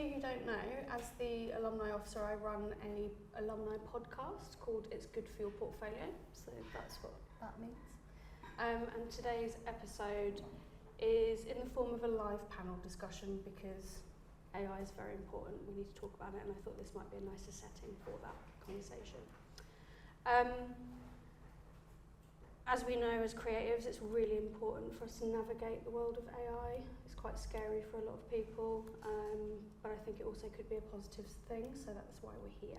you who don't know, as the alumni officer, I run an alumni podcast called It's Good For Your Portfolio, so that's what that means. And today's episode is in the form of a live panel discussion because AI is very important. We need to talk about it, and I thought this might be a nicer setting for that conversation. As we know as creatives, it's really important for us to navigate the world of AI. It's quite scary for a lot of people, but I think it also could be a positive thing, so that's why we're here.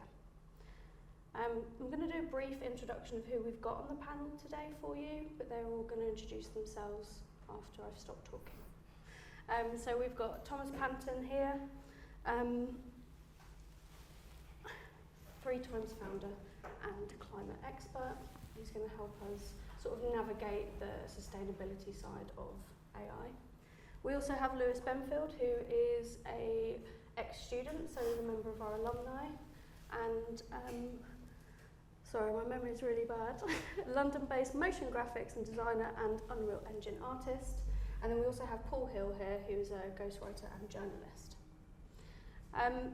I'm going to do a brief introduction of who we've got on the panel today for you, but they're all going to introduce themselves after I've stopped talking. So we've got Thomas Panton here, 3 times founder and climate expert. He's going to help us sort of navigate the sustainability side of AI. We also have Lewis Benfield, who is a ex-student, so he's a member of our alumni, and sorry, my memory is really bad. London-based motion graphics and designer and Unreal Engine artist. And then we also have Paul Hill here, who's a ghostwriter and journalist.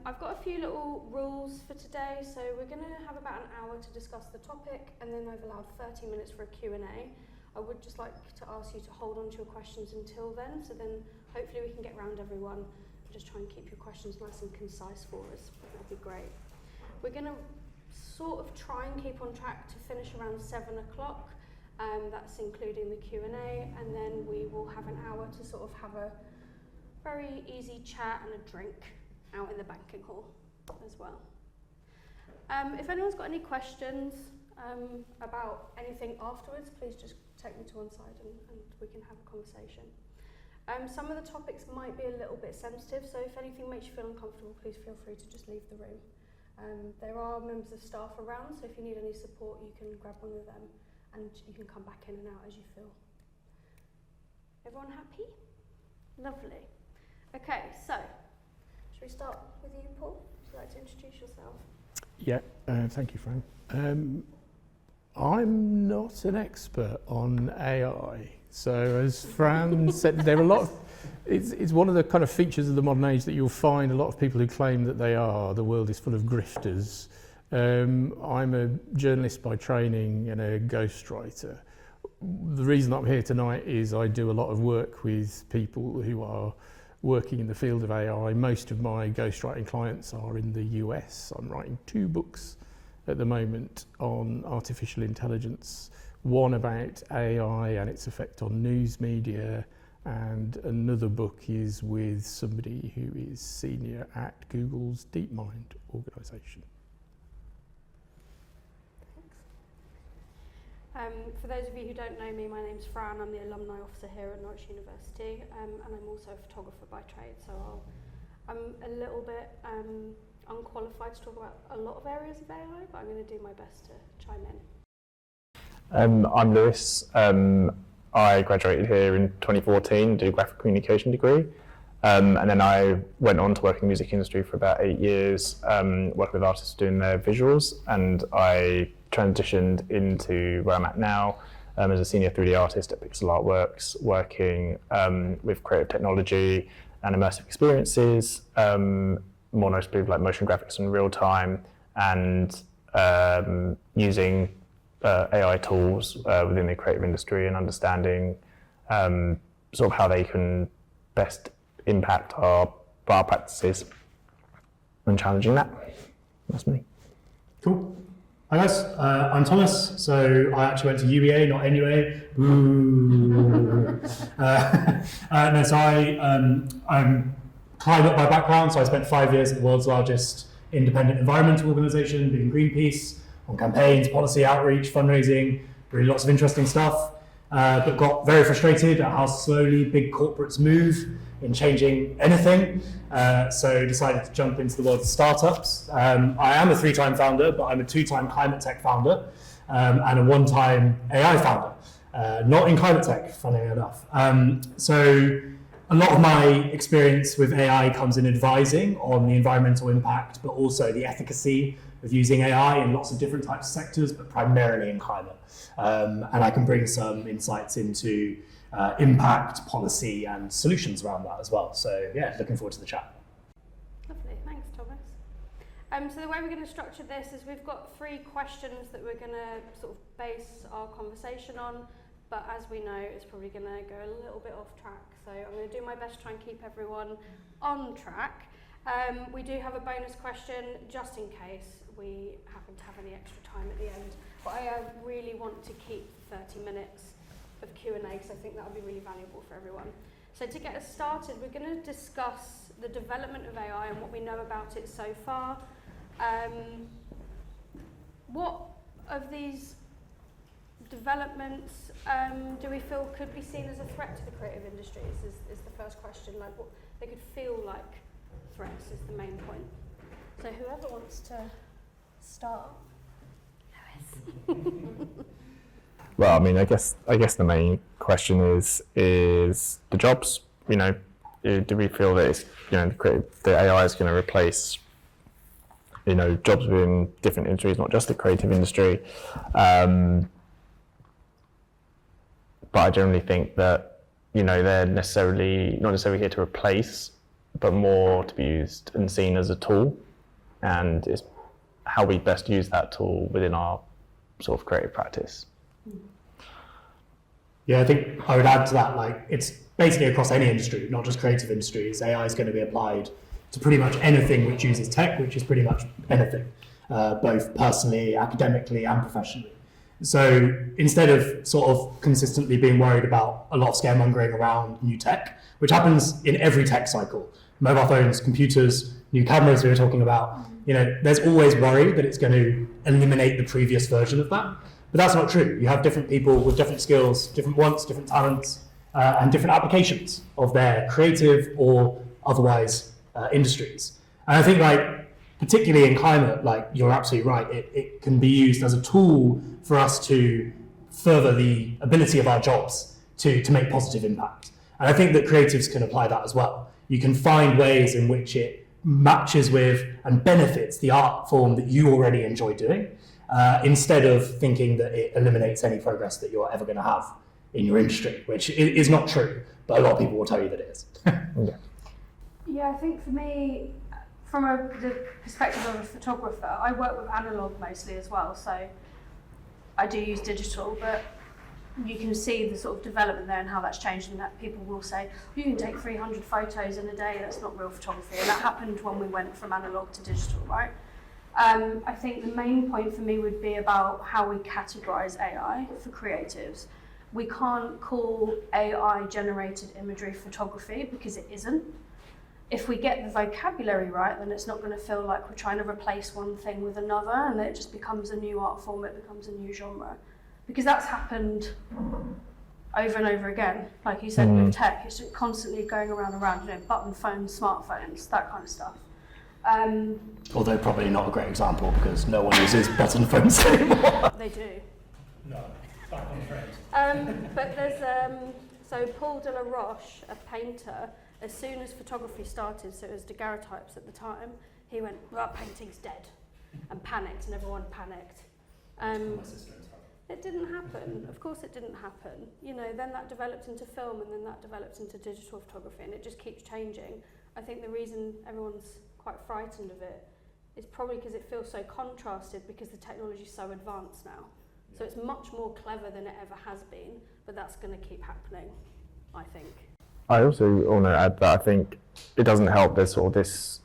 I've got a few little rules for today, so we're going to have about an hour to discuss the topic, and then I've allowed 30 minutes for a Q&A. I would just like to ask you to hold on to your questions until then, so then hopefully we can get round everyone and just try and keep your questions nice and concise for us. That'd be great. We're going to sort of try and keep on track to finish around 7 o'clock. That's including the Q&A, and then we will have an hour to sort of have a very easy chat and a drink out in the banking hall as well. If anyone's got any questions about anything afterwards, please just take me to one side and we can have a conversation. Some of the topics might be a little bit sensitive, so if anything makes you feel uncomfortable, please feel free to just leave the room. There are members of staff around, so if you need any support, you can grab one of them and you can come back in and out as you feel. Everyone happy? Lovely. Okay, so should we start with you, Paul? Would you like to introduce yourself? Yeah, thank you, Fran. I'm not an expert on AI. So as Fran said, there are a lot of, it's one of the kind of features of the modern age that you'll find a lot of people who claim that they are. The world is full of grifters. I'm a journalist by training and a ghostwriter. The reason I'm here tonight is I do a lot of work with people who are working in the field of AI. Most of my ghostwriting clients are in the US. I'm writing 2 books at the moment on artificial intelligence, one about AI and its effect on news media, and another book is with somebody who is senior at Google's DeepMind organisation. For those of you who don't know me, my name's Fran. I'm the alumni officer here at Norwich University, and I'm also a photographer by trade, so I'm a little bit unqualified to talk about a lot of areas of AI, but I'm going to do my best to chime in. I'm Lewis. I graduated here in 2014, did a graphic communication degree, and then I went on to work in the music industry for about 8 years, working with artists doing their visuals, and I transitioned into where I'm at now as a senior 3D artist at Pixel Artworks, working with creative technology and immersive experiences, more notably like motion graphics in real time, and using AI tools within the creative industry and understanding sort of how they can best impact our practices and challenging that. That's me. Cool. Hi guys, I'm Thomas, so I actually went to UEA, not NUA. So I'm climate by background, so I spent 5 years at the world's largest independent environmental organisation, doing Greenpeace, on campaigns, policy outreach, fundraising, really lots of interesting stuff, but got very frustrated at how slowly big corporates move in changing anything, so decided to jump into the world of startups. I am a 3-time founder, but I'm a 2-time climate tech founder and a 1-time AI founder, not in climate tech, funnily enough. So a lot of my experience with AI comes in advising on the environmental impact, but also the efficacy of using AI in lots of different types of sectors, but primarily in climate. And I can bring some insights into impact, policy, and solutions around that as well. So yeah, looking forward to the chat. Lovely. Thanks, Thomas. So the way we're going to structure this is we've got 3 questions that we're going to sort of base our conversation on, but as we know, it's probably going to go a little bit off track. So I'm going to do my best to try and keep everyone on track. We do have a bonus question just in case we happen to have any extra time at the end. But I really want to keep 30 minutes of Q&A because I think that would be really valuable for everyone. So to get us started, we're going to discuss the development of AI and what we know about it so far. What of these developments do we feel could be seen as a threat to the creative industries is the first question. Like what they could feel like threats is the main point. So whoever wants to start. Lewis. Well, I mean, I guess the main question is the jobs. You know, do we feel that it's, you know, the AI is going to replace, you know, jobs within different industries, not just the creative industry. But I generally think that, you know, they're not necessarily here to replace, but more to be used and seen as a tool, and it's how we best use that tool within our sort of creative practice. Yeah, I think I would add to that, like, it's basically across any industry, not just creative industries. AI is going to be applied to pretty much anything which uses tech, which is pretty much anything, both personally, academically, and professionally. So instead of sort of consistently being worried about a lot of scaremongering around new tech, which happens in every tech cycle, mobile phones, computers, new cameras we were talking about, you know, there's always worry that it's going to eliminate the previous version of that. But that's not true. You have different people with different skills, different wants, different talents, and different applications of their creative or otherwise industries. And I think, like, particularly in climate, like, you're absolutely right, it can be used as a tool for us to further the ability of our jobs to make positive impact. And I think that creatives can apply that as well. You can find ways in which it matches with and benefits the art form that you already enjoy doing, instead of thinking that it eliminates any progress that you're ever going to have in your industry, which is not true, but a lot of people will tell you that it is. Yeah, I think for me, from the perspective of a photographer, I work with analog mostly as well, so I do use digital, but you can see the sort of development there and how that's changed, and that people will say, you can take 300 photos in a day, that's not real photography, and that happened when we went from analog to digital, right? I think the main point for me would be about how we categorize AI for creatives. We can't call AI generated imagery photography because it isn't. If we get the vocabulary right, then it's not going to feel like we're trying to replace one thing with another and it just becomes a new art form, it becomes a new genre. Because that's happened over and over again. Like you said, with tech, it's just constantly going around, you know, button phones, smartphones, that kind of stuff. Although probably not a great example because no one uses button phones anymore. They do. No, back on trend. But there's, so Paul de la Roche, a painter, as soon as photography started, so it was daguerreotypes at the time, he went, well, painting's dead, and panicked, and everyone panicked. It didn't happen. Of course it didn't happen. You know, then that developed into film, and then that developed into digital photography, and it just keeps changing. I think the reason everyone's quite frightened of it is probably because it feels so contrasted because the technology is so advanced now. So it's much more clever than it ever has been, but that's going to keep happening, I think. I also want to add that I think it doesn't help there's sort of this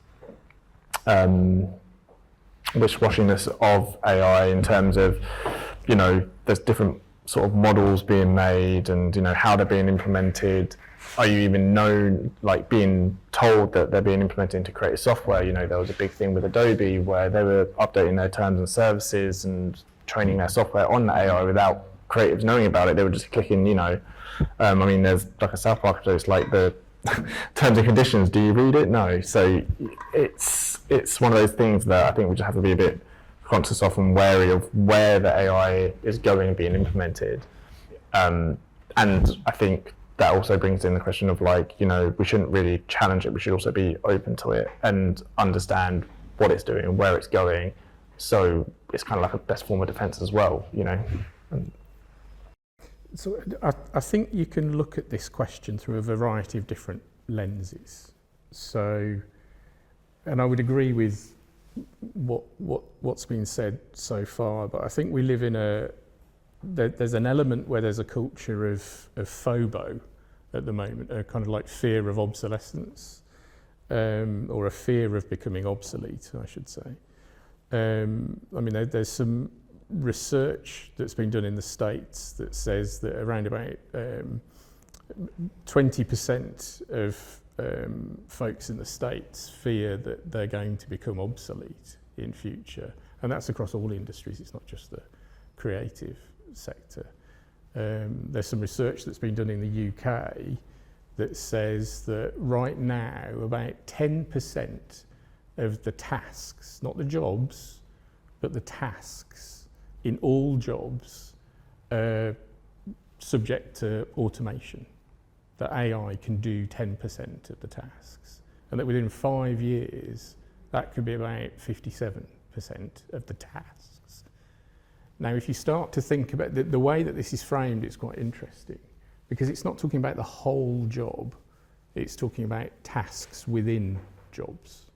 wish-washiness of AI in terms of, you know, there's different sort of models being made and, you know, how they're being implemented. Are you even known, like being told that they're being implemented into creative software? You know, there was a big thing with Adobe where they were updating their terms and services and training their software on the AI without creatives knowing about it. They were just clicking, you know, I mean, there's like a South Park episode, it's like the terms and conditions, do you read it? No. So it's one of those things that I think we just have to be a bit conscious of and wary of where the AI is going and being implemented. And I think that also brings in the question of, like, you know, we shouldn't really challenge it, we should also be open to it and understand what it's doing and where it's going. So it's kind of like a best form of defense as well, you know. So I think you can look at this question through a variety of different lenses. So and I would agree with what's been said so far, but I think we live in there's an element where there's a culture of phobo at the moment, a kind of like fear of obsolescence, or a fear of becoming obsolete, I should say. I mean, there's some research that's been done in the States that says that around about 20% of folks in the States fear that they're going to become obsolete in future. And that's across all industries, it's not just the creative sector. There's some research that's been done in the UK that says that right now about 10% of the tasks, not the jobs, but the tasks in all jobs are subject to automation. That AI can do 10% of the tasks, and that within 5 years that could be about 57% of the tasks. Now if you start to think about the way that this is framed, it's quite interesting, because it's not talking about the whole job, it's talking about tasks within jobs.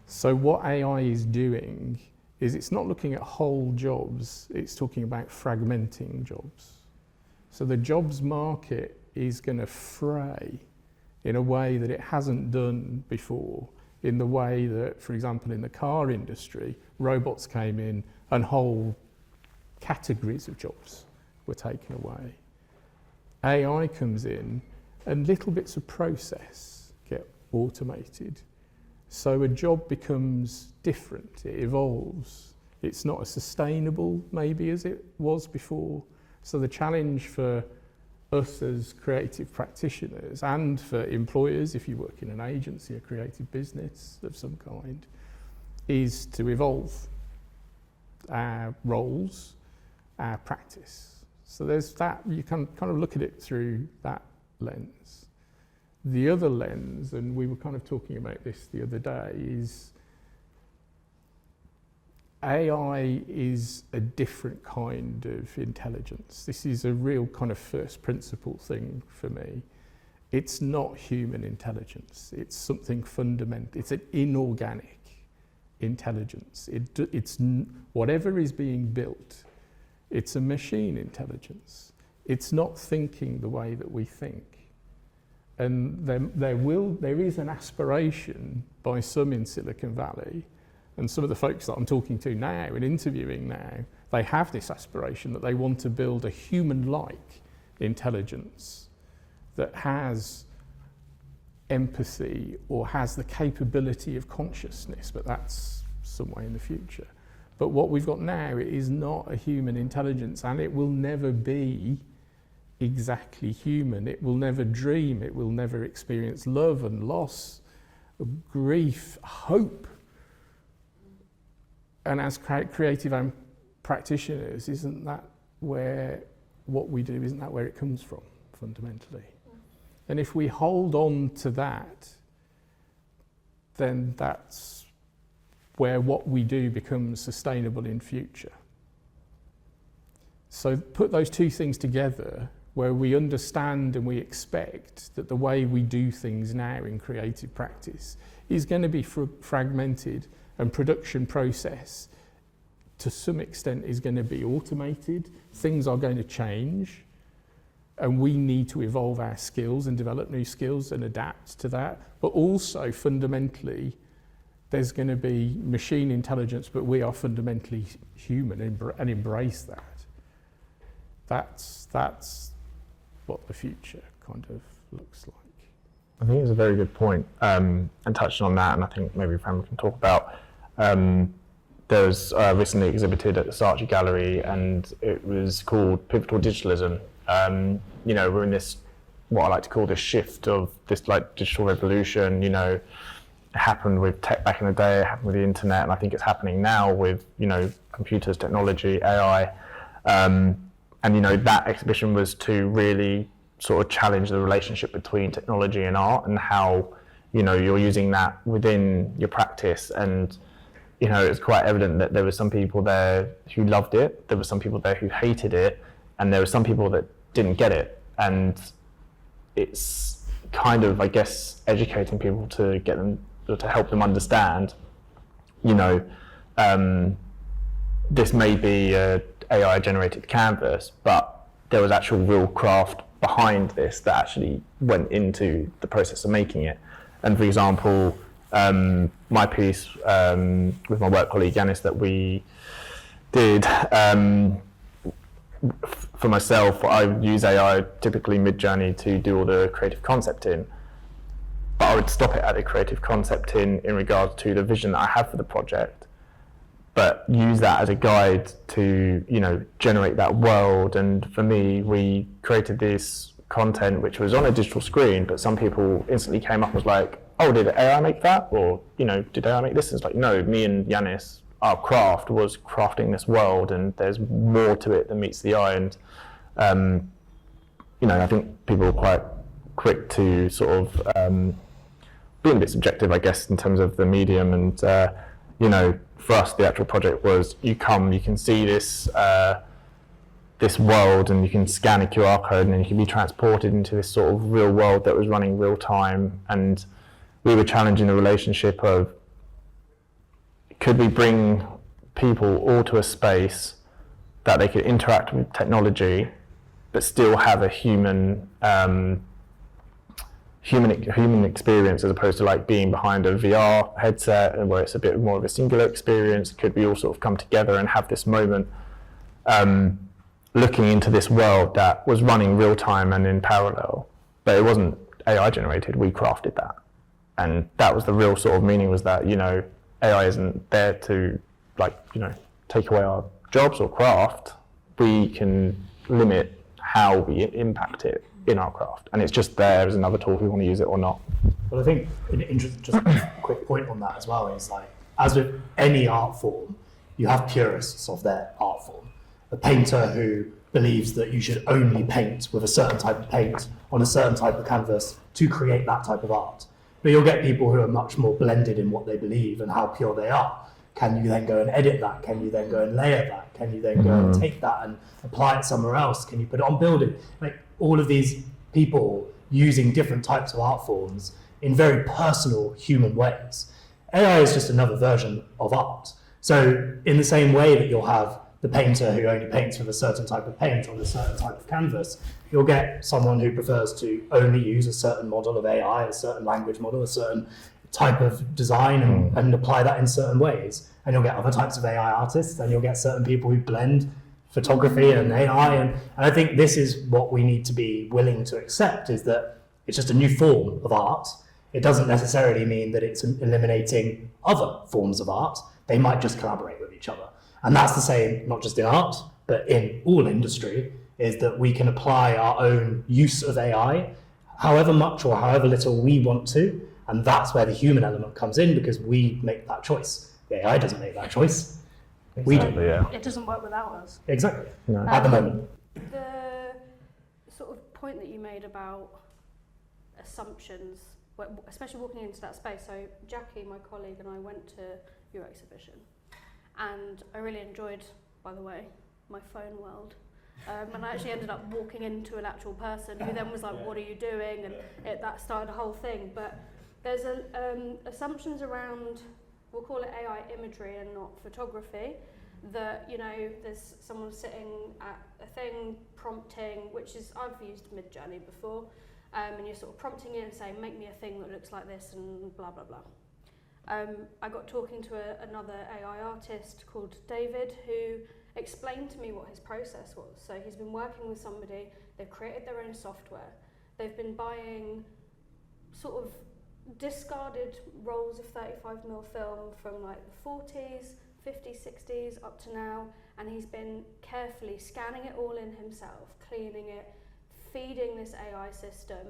So what AI is doing is it's not looking at whole jobs, it's talking about fragmenting jobs. So the jobs market is going to fray in a way that it hasn't done before, in the way that, for example, in the car industry, robots came in and whole categories of jobs were taken away. AI comes in and little bits of process get automated. So a job becomes different, it evolves. It's not as sustainable maybe as it was before. So the challenge for us as creative practitioners and for employers, if you work in an agency, a creative business of some kind, is to evolve our roles, our practice. So there's that, you can kind of look at it through that lens. The other lens, and we were kind of talking about this the other day, is AI is a different kind of intelligence. This is a real kind of first principle thing for me. It's not human intelligence. It's something fundamental. It's an inorganic intelligence. It's whatever is being built, it's a machine intelligence. It's not thinking the way that we think. And there is an aspiration by some in Silicon Valley, and some of the folks that I'm talking to now and interviewing now, they have this aspiration that they want to build a human-like intelligence that has empathy or has the capability of consciousness, but that's some way in the future. But what we've got now is not a human intelligence, and it will never be exactly human. It will never dream, it will never experience love and loss, grief, hope. And as creative practitioners, isn't that where what we do, isn't that where it comes from, fundamentally? And if we hold on to that, then that's where what we do becomes sustainable in future. So put those two things together, where we understand and we expect that the way we do things now in creative practice is going to be fragmented, and production process to some extent is going to be automated. Things are going to change, and we need to evolve our skills and develop new skills and adapt to that. But also fundamentally, there's going to be machine intelligence, but we are fundamentally human and embrace that. That's what the future kind of looks like. I think it's a very good point, and touching on that, and I think maybe Fran can talk about, there was recently exhibited at the Saatchi Gallery, and it was called Pivotal Digitalism. You know, we're in this, what I like to call this shift of this like digital revolution. You know, it happened with tech back in the day, it happened with the internet, and I think it's happening now with, you know, computers, technology, AI. And you know, that exhibition was to really sort of challenge the relationship between technology and art, and how, you know, you're using that within your practice. And you know, it's quite evident that there were some people there who loved it, there were some people there who hated it, and there were some people that didn't get it. And it's kind of, I guess, educating people to get them to help them understand, this may be a AI generated canvas, but there was actual real craft behind this that actually went into the process of making it. And for example, my piece with my work colleague Yanis that we did, for myself, I use AI typically mid-journey to do all the creative concepting, but I would stop it at the creative concepting in regards to the vision that I have for the project, but use that as a guide to, generate that world. And for me, we created this content which was on a digital screen, but some people instantly came up and was like, oh, did AI make that? Or, did AI make this? And it's like, no, me and Yanis, our craft was crafting this world, and there's more to it than meets the eye. And, I think people are quite quick to sort of being a bit subjective, I guess, in terms of the medium. And, for us, the actual project was you can see this this world, and you can scan a QR code, and then you can be transported into this sort of real world that was running real time. And we were challenging the relationship of, could we bring people all to a space that they could interact with technology, but still have a human experience, as opposed to like being behind a VR headset and where it's a bit more of a singular experience? Could we all sort of come together and have this moment, looking into this world that was running real time and in parallel, but it wasn't AI generated, we crafted that. And that was the real sort of meaning, was that, AI isn't there to take away our jobs or craft. We can limit how we impact it in our craft, and it's just there as another tool if we want to use it or not. Well, I think just a quick point on that as well is, like, as with any art form, you have purists of their art form. A painter who believes that you should only paint with a certain type of paint on a certain type of canvas to create that type of art. But you'll get people who are much more blended in what they believe and how pure they are. Can you then go and edit that? Can you then go and layer that? Can you then go and take that and apply it somewhere else? Can you put it on building? Like, all of these people using different types of art forms in very personal human ways. AI is just another version of art. So in the same way that you'll have the painter who only paints with a certain type of paint on a certain type of canvas, you'll get someone who prefers to only use a certain model of AI, a certain language model, a certain type of design, and apply that in certain ways. And you'll get other types of AI artists, and you'll get certain people who blend photography and AI. And I think this is what we need to be willing to accept, is that it's just a new form of art. It doesn't necessarily mean that it's eliminating other forms of art. They might just collaborate with each other. And that's the same, not just in art, but in all industry, is that we can apply our own use of AI, however much or however little we want to. And that's where the human element comes in, because we make that choice. The AI doesn't make that choice. We do. Yeah. It doesn't work without us. Exactly. No. At the moment. The sort of point that you made about assumptions, especially walking into that space. So Jackie, my colleague, and I went to your exhibition, and I really enjoyed, by the way, my phone world. And I actually ended up walking into an actual person who then was like, what are you doing? And that started a whole thing. But there's assumptions around, we'll call it AI imagery and not photography, that, there's someone sitting at a thing, prompting, which is, I've used Midjourney before, and you're sort of prompting it and saying, make me a thing that looks like this and blah, blah, blah. I got talking to another AI artist called David, who explained to me what his process was. So he's been working with somebody, they've created their own software, they've been buying sort of discarded rolls of 35mm film from like the 40s, 50s, 60s up to now, and he's been carefully scanning it all in himself, cleaning it, feeding this AI system,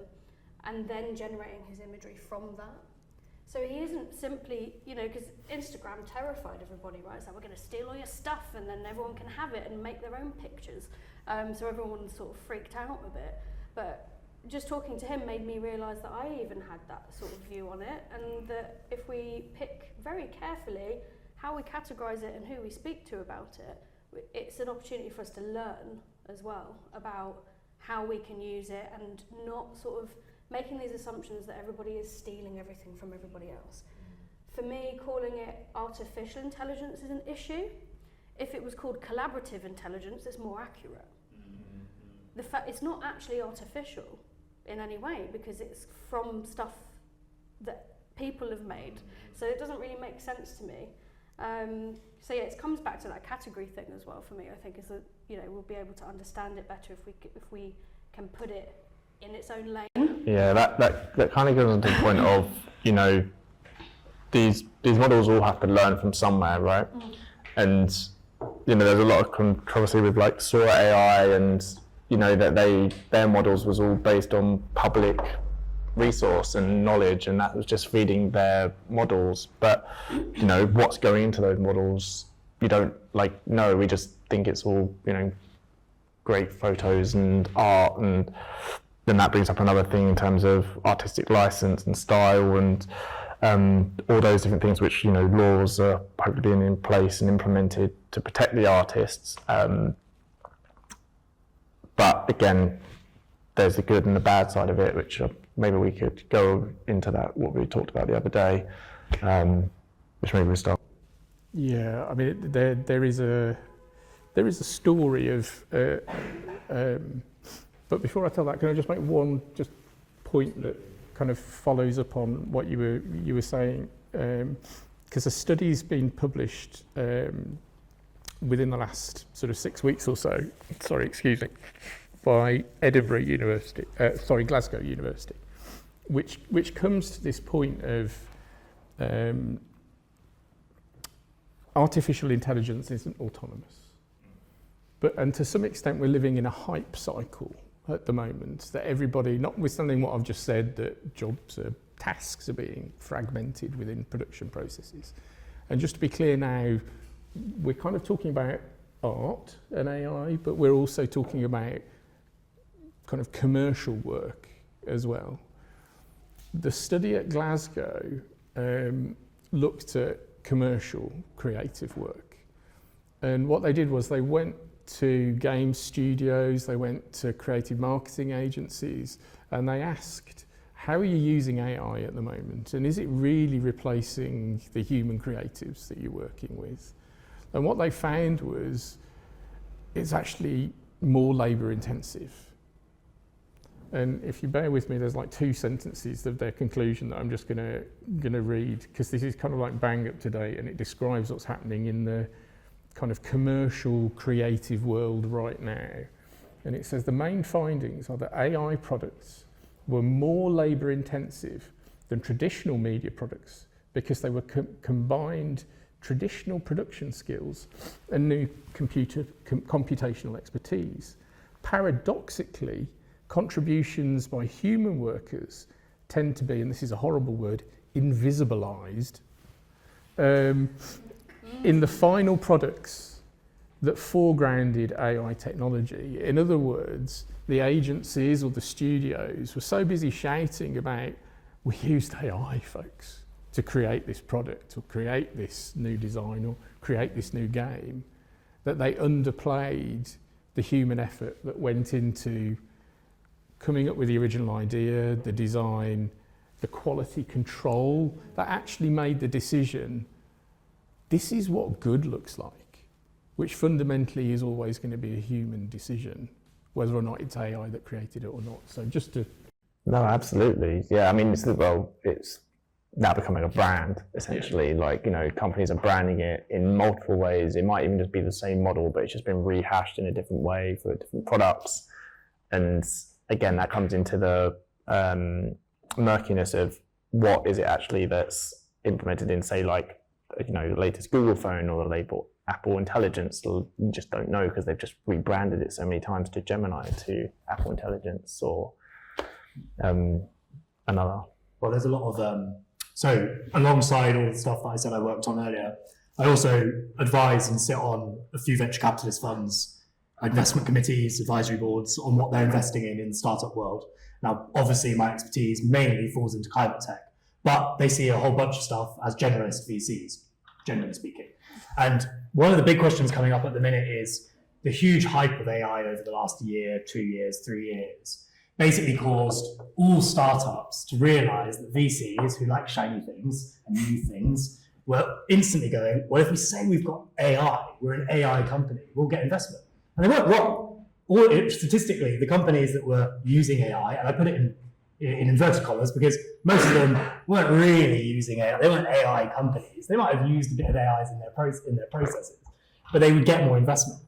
and then generating his imagery from that. So he isn't simply, because Instagram terrified everybody, right? It's like, we're going to steal all your stuff and then everyone can have it and make their own pictures. So everyone sort of freaked out a bit. But just talking to him made me realise that I even had that sort of view on it, and that if we pick very carefully how we categorise it and who we speak to about it, it's an opportunity for us to learn as well about how we can use it, and not sort of making these assumptions that everybody is stealing everything from everybody else. for me, calling it artificial intelligence is an issue. If it was called collaborative intelligence, it's more accurate. The fact it's not actually artificial in any way because it's from stuff that people have made. So it doesn't really make sense to me. So yeah, it comes back to that category thing as well for me. I think is that we'll be able to understand it better if we can put it in its own lane. Yeah, that kind of goes on to the point of these models all have to learn from somewhere, right? And there's a lot of controversy with like Sora AI, and that their models was all based on public resource and knowledge, and that was just feeding their models. But what's going into those models, we don't know. We just think it's all great photos and art, and then that brings up another thing in terms of artistic license and style and all those different things which laws are hopefully being in place and implemented to protect the artists. But again, there's the good and the bad side of it, which maybe we could go into that, what we talked about the other day, which maybe we start. Yeah, I mean, there is a story of, but before I tell that, can I just make one point that kind of follows up on what you were saying, because a study's been published within the last sort of 6 weeks or so. Sorry, excuse me. By Glasgow University, which comes to this point of artificial intelligence isn't autonomous, and to some extent we're living in a hype cycle at the moment that everybody, notwithstanding what I've just said, that tasks are being fragmented within production processes. And just to be clear now, we're kind of talking about art and AI, but we're also talking about kind of commercial work as well. The study at Glasgow looked at commercial creative work. And what they did was they went to game studios, they went to creative marketing agencies, and they asked, how are you using AI at the moment? And is it really replacing the human creatives that you're working with? And what they found was it's actually more labour intensive. And if you bear with me, there's like 2 sentences of their conclusion that I'm just gonna read, because this is kind of like bang up to date, and it describes what's happening in the kind of commercial creative world right now. And it says the main findings are that AI products were more labour intensive than traditional media products because they were combined traditional production skills and new computational expertise. Paradoxically, contributions by human workers tend to be, and this is a horrible word, invisibilized in the final products that foregrounded AI technology. In other words, the agencies or the studios were so busy shouting about, we used AI, folks, to create this product or create this new design or create this new game, that they underplayed the human effort that went into coming up with the original idea, the design, the quality control, that actually made the decision, this is what good looks like, which fundamentally is always going to be a human decision, whether or not it's AI that created it or not. So just to... No, absolutely. Yeah, I mean, it's now becoming a brand, essentially. Yeah. Companies are branding it in multiple ways. It might even just be the same model, but it's just been rehashed in a different way for different products. And again, that comes into the murkiness of what is it actually that's implemented in, say, the latest Google phone or the label Apple Intelligence. You just don't know because they've just rebranded it so many times to Gemini, to Apple Intelligence, or another. Well, there's a lot of so alongside all the stuff that I said I worked on earlier, I also advise and sit on a few venture capitalist funds, investment committees, advisory boards on what they're investing in the startup world. Now, obviously, my expertise mainly falls into climate tech, but they see a whole bunch of stuff as generalist VCs, generally speaking. And one of the big questions coming up at the minute is the huge hype of AI over the last year, 2 years, 3 years basically caused all startups to realize that VCs who like shiny things and new things were instantly going, well, if we say we've got AI, we're an AI company, we'll get investment. And they weren't wrong. Statistically, the companies that were using AI, and I put it in inverted commas because most of them weren't really using AI. They weren't AI companies. They might have used a bit of AI in their processes, but they would get more investment.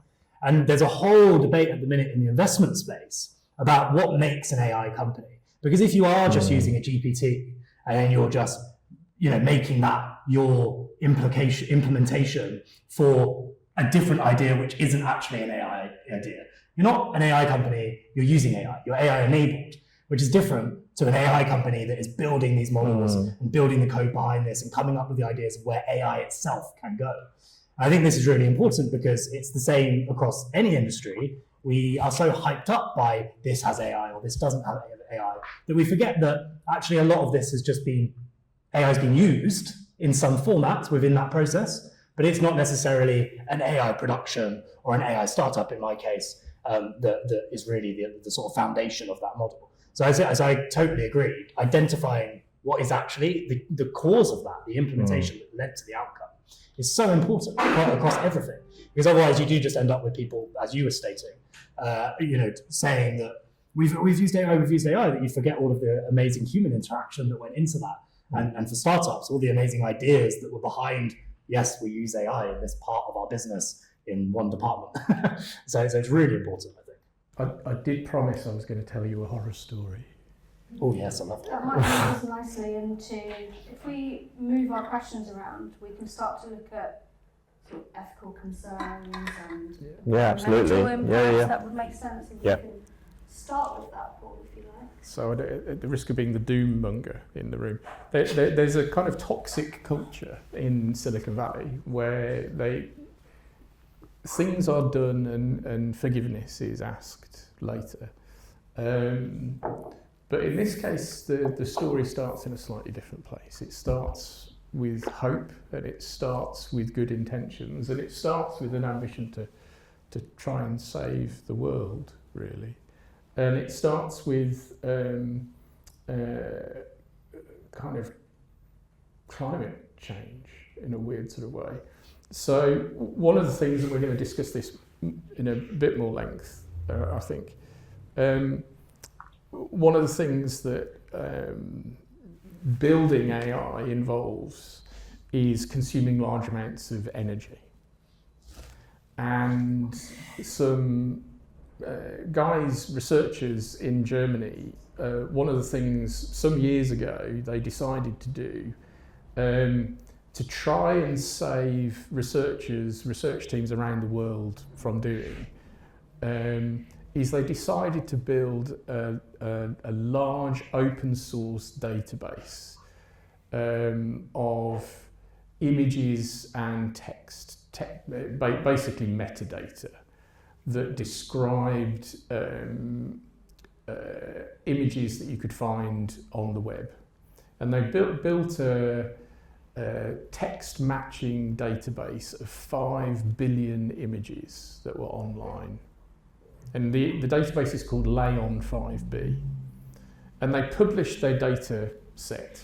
And there's a whole debate at the minute in the investment space about what makes an AI company. Because if you are just using a GPT and then you're just making that your implementation for a different idea which isn't actually an AI idea, you're not an AI company, you're using AI, you're AI enabled, which is different to an AI company that is building these models and building the code behind this and coming up with the ideas of where AI itself can go. I think this is really important because it's the same across any industry. We are so hyped up by this has AI or this doesn't have AI that we forget that actually a lot of this has just been, AI has been used in some formats within that process, but it's not necessarily an AI production or an AI startup in my case that is really the sort of foundation of that model. So as I totally agree, identifying what is actually the cause of that, the implementation that led to the outcome, is so important across everything. Because otherwise you do just end up with people, as you were stating, saying that we've used AI, that you forget all of the amazing human interaction that went into that. And for startups, all the amazing ideas that were behind, yes, we use AI in this part of our business in one department. so it's really important, I think. I did promise I was going to tell you a horror story. Oh yes, I love That might lead us nicely into, if we move our questions around, we can start to look at sort of ethical concerns and absolutely. mental impacts. That would make sense if we can start with that, Paul, if you like. So at the risk of being the doom monger in the room, there's a kind of toxic culture in Silicon Valley where things are done and forgiveness is asked later. But in this case, the story starts in a slightly different place. It starts with hope, and it starts with good intentions, and it starts with an ambition to try and save the world, really. And it starts with kind of climate change in a weird sort of way. So one of the things that we're going to discuss this in a bit more length, I think. One of the things that building AI involves is consuming large amounts of energy. And some researchers in Germany, one of the things some years ago they decided to do to try and save research teams around the world from doing, is they decided to build a large open source database of images and text, basically metadata, that described images that you could find on the web. And they built a text matching database of 5 billion images that were online. And the database is called Layon 5B. And they published their data set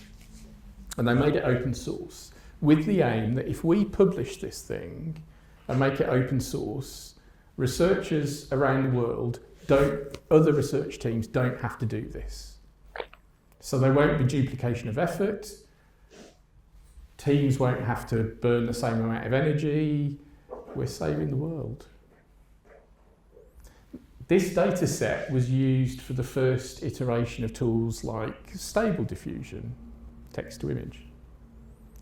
and they made it open source with the aim that if we publish this thing and make it open source, researchers around the world other research teams don't have to do this. So there won't be duplication of effort, teams won't have to burn the same amount of energy, we're saving the world. This data set was used for the first iteration of tools like Stable Diffusion, text to image.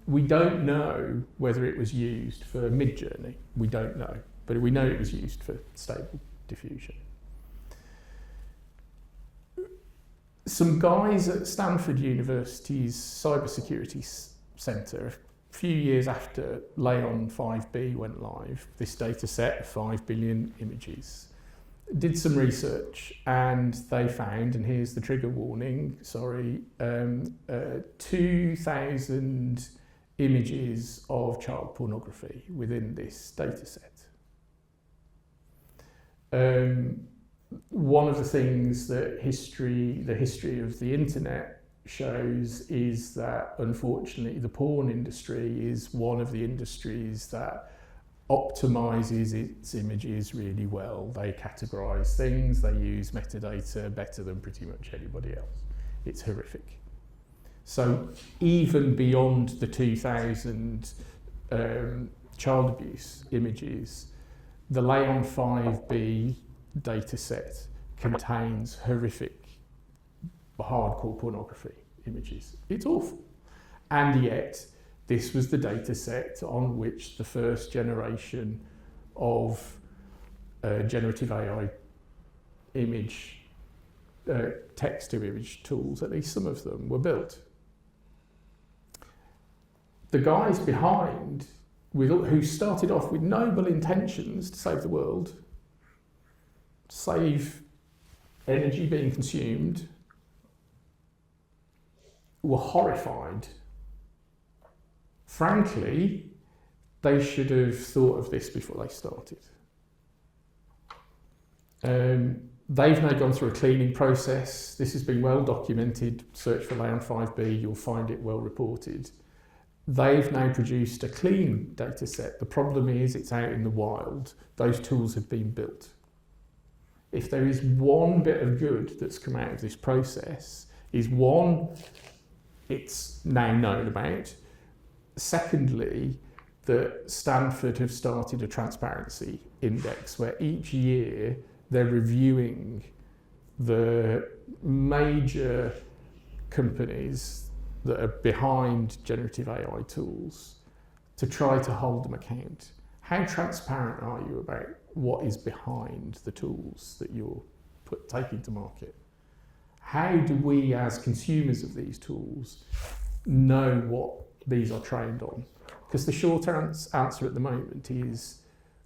We don't know whether it was used for Midjourney, we don't know, but we know it was used for Stable Diffusion. Some guys at Stanford University's Cybersecurity Centre, a few years after Layon 5B went live, this data set of 5 billion images, did some research and they found, and here's the trigger warning, 2,000 images of child pornography within this data set. one of the things that the history of the internet shows is that, unfortunately, the porn industry is one of the industries that optimizes its images really well. They categorize things, they use metadata better than pretty much anybody else. It's horrific. So even beyond the 2000 child abuse images, the Layon 5B data set contains horrific hardcore pornography images. It's awful. And yet, this was the data set on which the first generation of generative AI image, text-to-image tools, at least some of them, were built. The guys behind, who started off with noble intentions to save the world, save energy being consumed, were horrified. Frankly, they should have thought of this before they started. They've now gone through a cleaning process. This has been well documented. Search for Layon 5B, you'll find it well reported. They've now produced a clean data set. The problem is it's out in the wild. Those tools have been built. If there is one bit of good that's come out of this process, is one, it's now known about. Secondly, that Stanford have started a transparency index where each year they're reviewing the major companies that are behind generative AI tools to try to hold them account. How transparent are you about what is behind the tools that you're taking to market? How do we as consumers of these tools know what these are trained on? Because the short answer at the moment is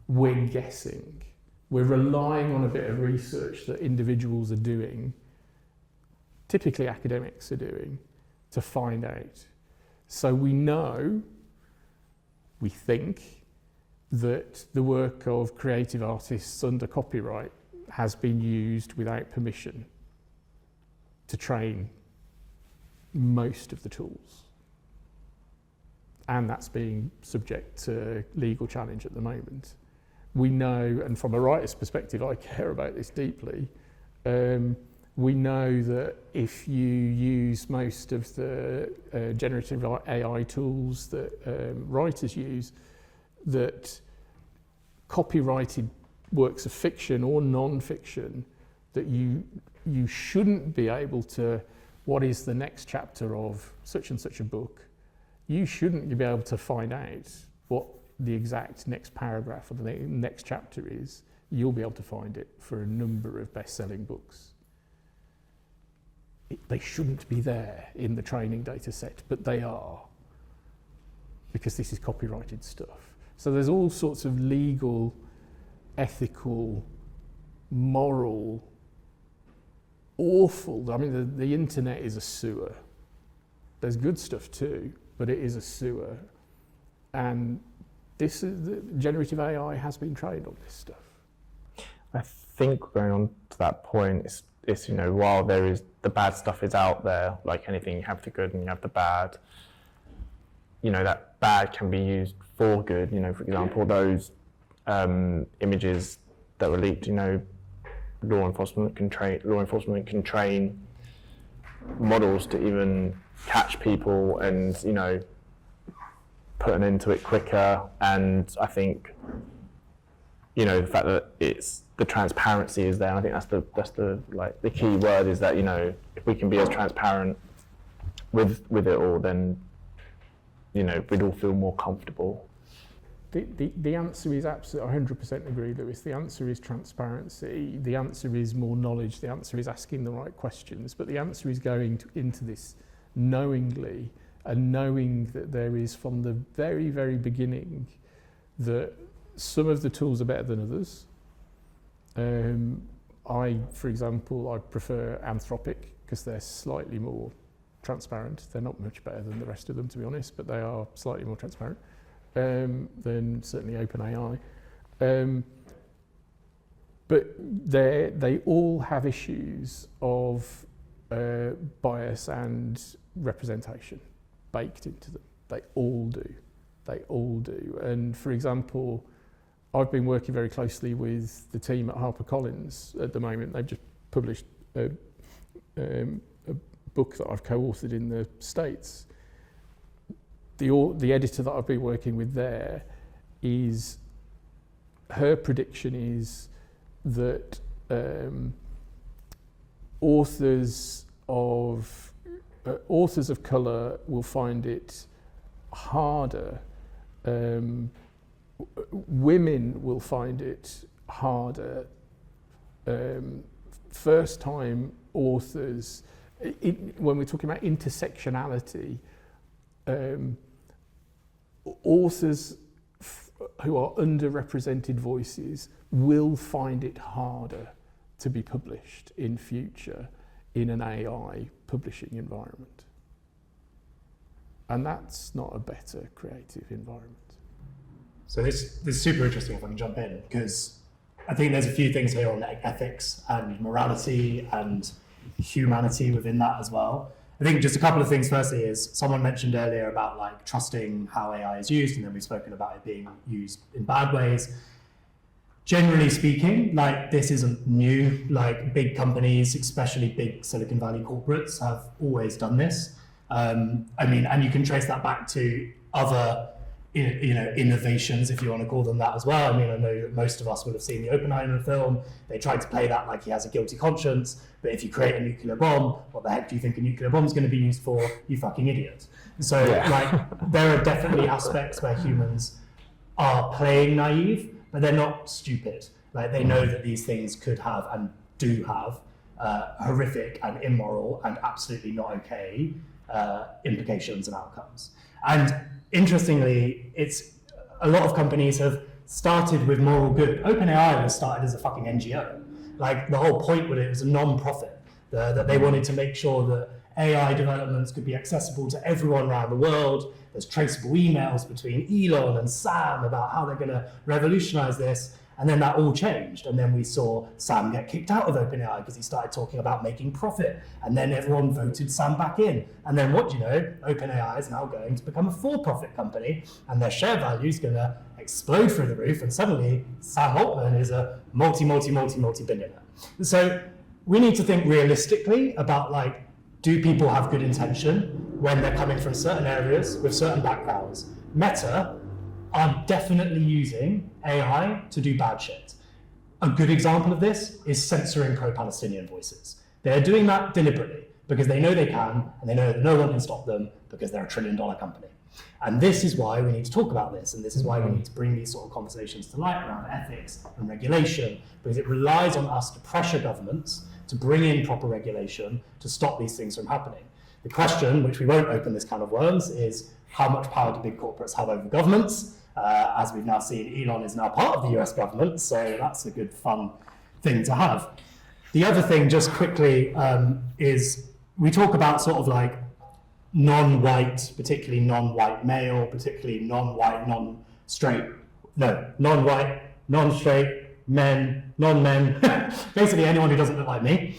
we're guessing. We're relying on a bit of research that individuals are doing, typically academics are doing, to find out. So we know, we think, that the work of creative artists under copyright has been used without permission to train most of the tools. And that's being subject to legal challenge at the moment. We know, and from a writer's perspective, I care about this deeply, we know that if you use most of the generative AI tools that writers use, that copyrighted works of fiction or non-fiction, that you shouldn't be able to, what is the next chapter of such and such a book, you shouldn't be able to find out what the exact next paragraph or the next chapter is. You'll be able to find it for a number of best-selling books. They shouldn't be there in the training data set, but they are, because this is copyrighted stuff. So there's all sorts of legal, ethical, moral, awful, I mean, the internet is a sewer. There's good stuff too, but it is a sewer. And this is, the generative AI has been trained on this stuff. I think going on to that point, it's you know, while there is the bad stuff is out there, like anything, you have the good and you have the bad. You know, that bad can be used for good. You know, for example, those images that were leaked. You know, law enforcement can train models to even catch people and, you know, put an end to it quicker. And I think, you know, the fact that it's the transparency is there. And I think that's the like the key word is that, you know, if we can be as transparent with it all, then, you know, we'd all feel more comfortable. The answer is absolutely, 100% agree, Lewis. The answer is transparency. The answer is more knowledge. The answer is asking the right questions. But the answer is going into this knowingly, and knowing that there is from the very, very beginning that some of the tools are better than others. For example, I prefer Anthropic because they're slightly more transparent. They're not much better than the rest of them, to be honest, but they are slightly more transparent than certainly OpenAI. but they all have issues of bias and representation baked into them. They all do. And for example, I've been working very closely with the team at HarperCollins at the moment. They've just published a book that I've co-authored in the States. The editor that I've been working with there her prediction is that authors of colour will find it harder. Women will find it harder. First-time authors, when we're talking about intersectionality, authors who are underrepresented voices will find it harder to be published in future in an AI publishing environment. And that's not a better creative environment. So this is super interesting if I can jump in, because I think there's a few things here on like ethics and morality and humanity within that as well. I think just a couple of things. Firstly is someone mentioned earlier about like trusting how AI is used, and then we've spoken about it being used in bad ways. Generally speaking, like this isn't new. Like big companies, especially big Silicon Valley corporates, have always done this. And you can trace that back to other, innovations, if you want to call them that as well. I mean, I know that most of us would have seen the Oppenheimer film. They tried to play that like he has a guilty conscience, but if you create a nuclear bomb, what the heck do you think a nuclear bomb is going to be used for? You fucking idiot. So like, there are definitely aspects where humans are playing naive, but they're not stupid. Like they know that these things could have and do have horrific and immoral and absolutely not okay implications and outcomes. And interestingly, it's a lot of companies have started with moral good. OpenAI was started as a fucking NGO. Like the whole point with it was a non-profit, that they wanted to make sure that AI developments could be accessible to everyone around the world. There's traceable emails between Elon and Sam about how they're going to revolutionize this. And then that all changed. And then we saw Sam get kicked out of OpenAI because he started talking about making profit. And then everyone voted Sam back in. And then what do you know? OpenAI is now going to become a for-profit company, and their share value is going to explode through the roof. And suddenly Sam Altman is a multi-billionaire. So we need to think realistically about like, do people have good intention when they're coming from certain areas with certain backgrounds? Meta are definitely using AI to do bad shit. A good example of this is censoring pro-Palestinian voices. They're doing that deliberately because they know they can, and they know that no one can stop them because they're $1 trillion company. And this is why we need to talk about this, and this is why we need to bring these sort of conversations to light around ethics and regulation, because it relies on us to pressure governments to bring in proper regulation to stop these things from happening. The question, which we won't open this can of worms, is how much power do big corporates have over governments? As we've now seen, Elon is now part of the US government, so that's a good, fun thing to have. The other thing, just quickly, is we talk about sort of like non-white, particularly non-white male, particularly non-white, non-straight, non-straight men, non-men, basically anyone who doesn't look like me.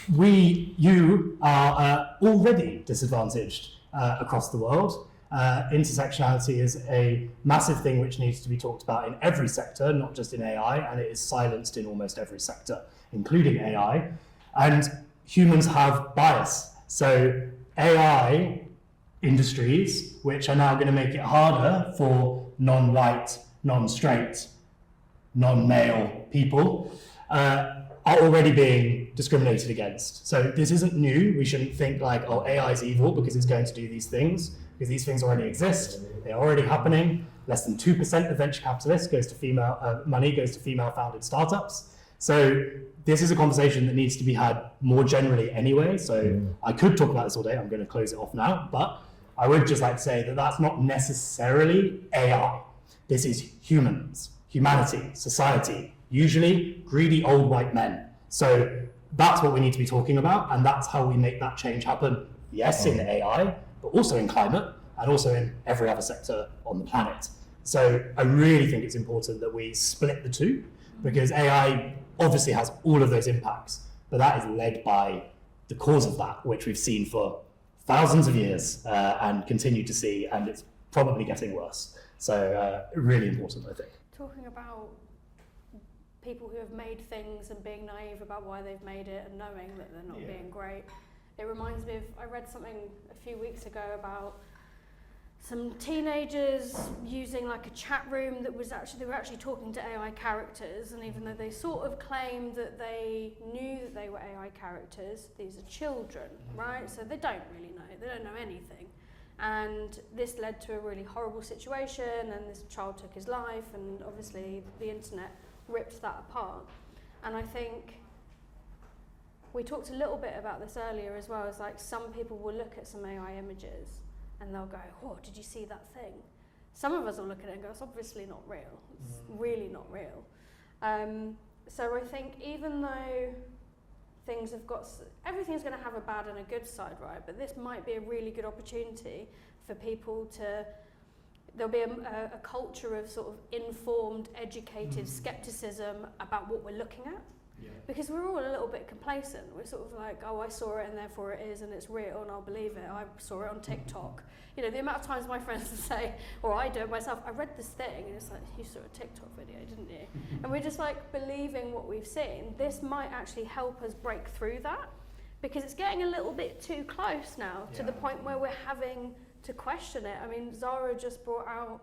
You are already disadvantaged across the world. Intersectionality is a massive thing which needs to be talked about in every sector, not just in AI, and it is silenced in almost every sector, including AI. And humans have bias. So AI industries, which are now going to make it harder for non-white, non-straight, non-male people, are already being discriminated against. So this isn't new. We shouldn't think like, oh, AI is evil because it's going to do these things, because these things already exist. They're already happening. Less than 2% of venture capitalists goes to money goes to female-founded startups. So this is a conversation that needs to be had more generally anyway. So I could talk about this all day. I'm going to close it off now, but I would just like to say that that's not necessarily AI. This is humans, humanity, society, usually greedy old white men. So that's what we need to be talking about, and that's how we make that change happen. Yes, in AI, but also in climate, and also in every other sector on the planet. So I really think it's important that we split the two, because AI obviously has all of those impacts, but that is led by the cause of that, which we've seen for thousands of years and continue to see, and it's probably getting worse. So really important, I think. Talking about people who have made things and being naive about why they've made it and knowing that they're not being great, it reminds me of, I read something a few weeks ago about some teenagers using like a chat room that was actually, they were actually talking to AI characters, and even though they sort of claimed that they knew that they were AI characters, these are children, right? So they don't really know, they don't know anything. And this led to a really horrible situation, and this child took his life, and obviously the internet ripped that apart. And I think we talked a little bit about this earlier as well, as like some people will look at some AI images and they'll go, oh, did you see that thing? Some of us will look at it and go, it's obviously not real. It's really not real. So I think even though things have got, everything's going to have a bad and a good side, right? But this might be a really good opportunity for people to, there'll be a culture of sort of informed, educated skepticism about what we're looking at. Because we're all a little bit complacent. We're sort of like, oh, I saw it and therefore it is and it's real and I'll believe it. I saw it on TikTok. You know, the amount of times my friends will say, or I do it myself, I read this thing, and it's like, you saw a TikTok video, didn't you? And we're just like believing what we've seen. This might actually help us break through that, because it's getting a little bit too close now to the point where we're having to question it. I mean, Zara just brought out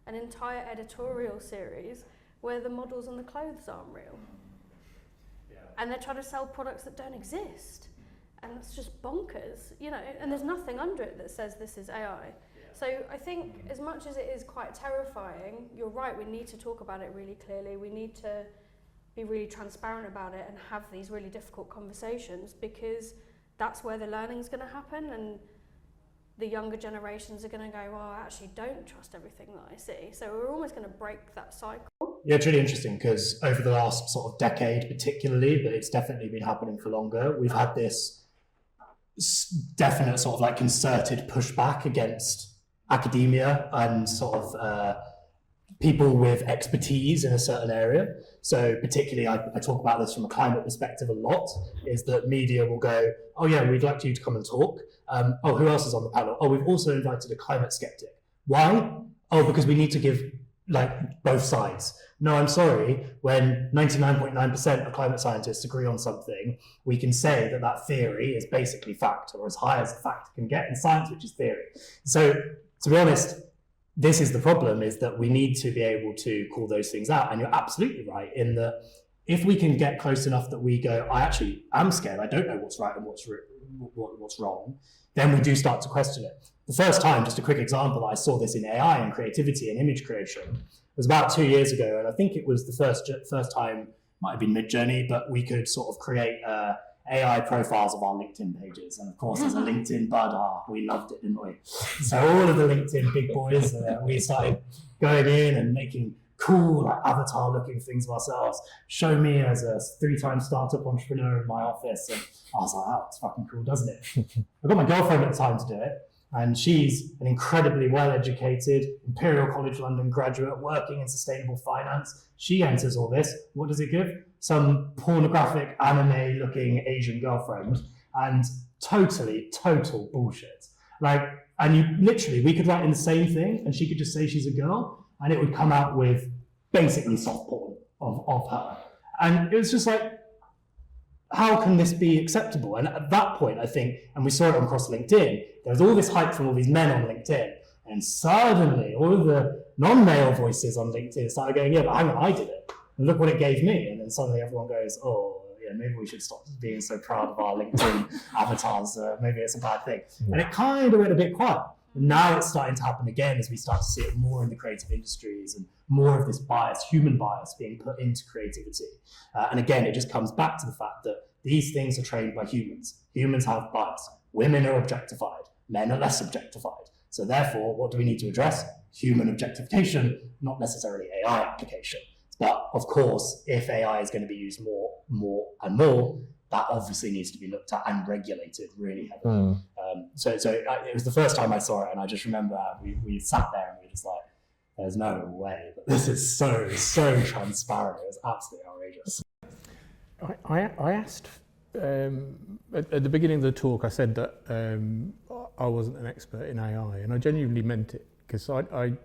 an entire editorial series where the models and the clothes aren't real. And they're trying to sell products that don't exist. And it's just bonkers, you know, and there's nothing under it that says this is AI. So I think as much as it is quite terrifying, you're right, we need to talk about it really clearly. We need to be really transparent about it and have these really difficult conversations, because that's where the learning is going to happen, and the younger generations are going to go, well, I actually don't trust everything that I see. So we're almost going to break that cycle. Yeah, it's really interesting because over the last sort of decade particularly, but it's definitely been happening for longer, we've had this definite sort of like concerted pushback against academia and sort of people with expertise in a certain area. So particularly, I talk about this from a climate perspective a lot, is that media will go, oh yeah, we'd like you to come and talk. Oh, who else is on the panel? Oh, we've also invited a climate skeptic. Why? Oh, because we need to give like both sides. No, I'm sorry, when 99.9% of climate scientists agree on something, we can say that that theory is basically fact, or as high as the fact can get in science, which is theory. So to be honest, this is the problem, is that we need to be able to call those things out. And you're absolutely right in that if we can get close enough that we go, I actually am scared, I don't know what's right and what's wrong, then we do start to question it. The first time, just a quick example, I saw this in AI and creativity and image creation was about 2 years ago. And I think it was the first time, might have been Mid-Journey, but we could sort of create AI profiles of our LinkedIn pages. And of course, as a LinkedIn bud, we loved it, didn't we? So all of the LinkedIn big boys, we started going in and making cool, like avatar looking things of ourselves. Show me as a 3-time startup entrepreneur in my office. And I was like, oh, it's fucking cool, doesn't it? I got my girlfriend at the time to do it. And she's an incredibly well-educated Imperial College London graduate working in sustainable finance. She enters all this. What does it give? Some pornographic anime-looking Asian girlfriend, and total bullshit. Like, and you literally, we could write in the same thing, and she could just say she's a girl, and it would come out with basically soft porn of her. And it was just like, how can this be acceptable? And at that point, I think, and we saw it across LinkedIn, there was all this hype from all these men on LinkedIn, and suddenly all of the non-male voices on LinkedIn started going, yeah, but hang on, I did it. And look what it gave me. And then suddenly everyone goes, oh, yeah, maybe we should stop being so proud of our LinkedIn avatars. Maybe it's a bad thing. And it kind of went a bit quiet. And now it's starting to happen again as we start to see it more in the creative industries and more of this bias, human bias, being put into creativity. And again, it just comes back to the fact that these things are trained by humans. Humans have bias. Women are objectified. Men are less objectified. So therefore, what do we need to address? Human objectification, not necessarily AI application. But of course, if AI is going to be used more, that obviously needs to be looked at and regulated really heavily. So it was the first time I saw it, and I just remember we sat there and we were just like, there's no way that this is so transparent. It was absolutely outrageous. I asked at the beginning of the talk, I said that I wasn't an expert in AI, and I genuinely meant it, because I've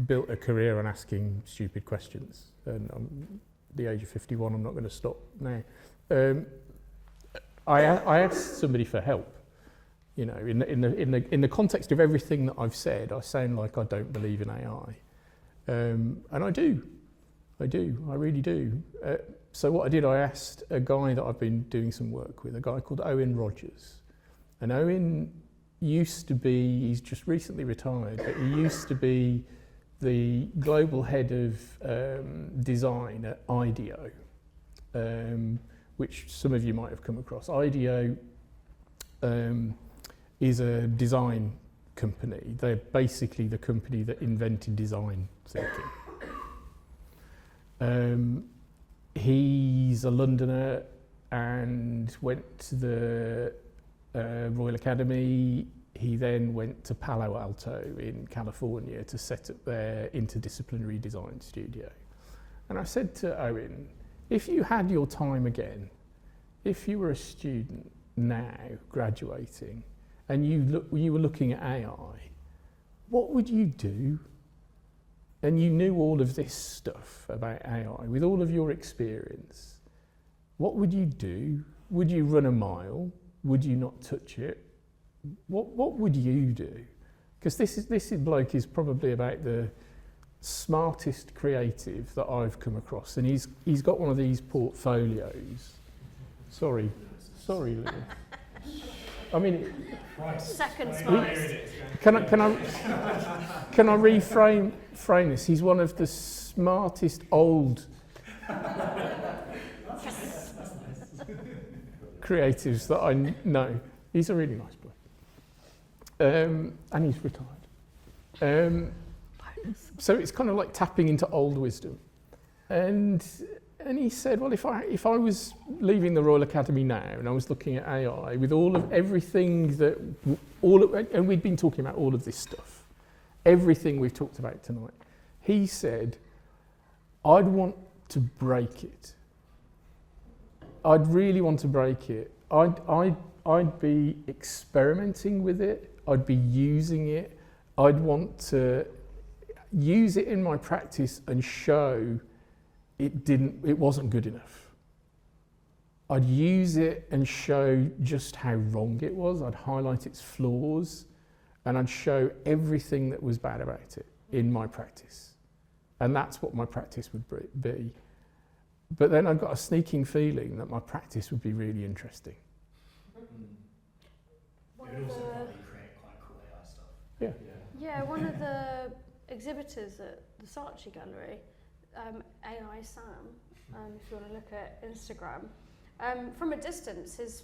built a career on asking stupid questions, and I'm the age of 51. I'm not going to stop now. I asked somebody for help. You know, in the context of everything that I've said, I sound like I don't believe in AI, and I do. I really do. So what I did, I asked a guy that I've been doing some work with, a guy called Owen Rogers. And Owen used to be, he's just recently retired, but he used to be the global head of design at IDEO, which some of you might have come across. IDEO is a design company. They're basically the company that invented design thinking. He's a Londoner and went to the Royal Academy. He then went to Palo Alto in California to set up their interdisciplinary design studio. And I said to Owen, if you had your time again, if you were a student now graduating and you were looking at AI, what would you do? And you knew all of this stuff about AI, with all of your experience, what would you do? Would you run a mile? Would you not touch it? What would you do? Because this bloke is probably about the smartest creative that I've come across, and he's got one of these portfolios. Sorry, Lou. I mean, Second smartest. Can I reframe this? He's one of the smartest old creatives that I know. He's a really nice boy, and he's retired. So it's kind of like tapping into old wisdom, and he said, well, if I was leaving the Royal Academy now and I was looking at AI with all of everything that and we'd been talking about all of this stuff, everything we've talked about tonight, he said, I'd want to break it. I'd really want to break it. I'd be experimenting with it. I'd be using it. I'd want to use it in my practice and show it wasn't good enough. I'd use it and show just how wrong it was. I'd highlight its flaws, and I'd show everything that was bad about it in my practice. And that's what my practice would be. But then I've got a sneaking feeling that my practice would be really interesting. It would also probably create quite cool AI stuff. Yeah. Yeah, one of the exhibitors at the Saatchi Gallery, AI Sam, if you want to look at Instagram, from a distance, his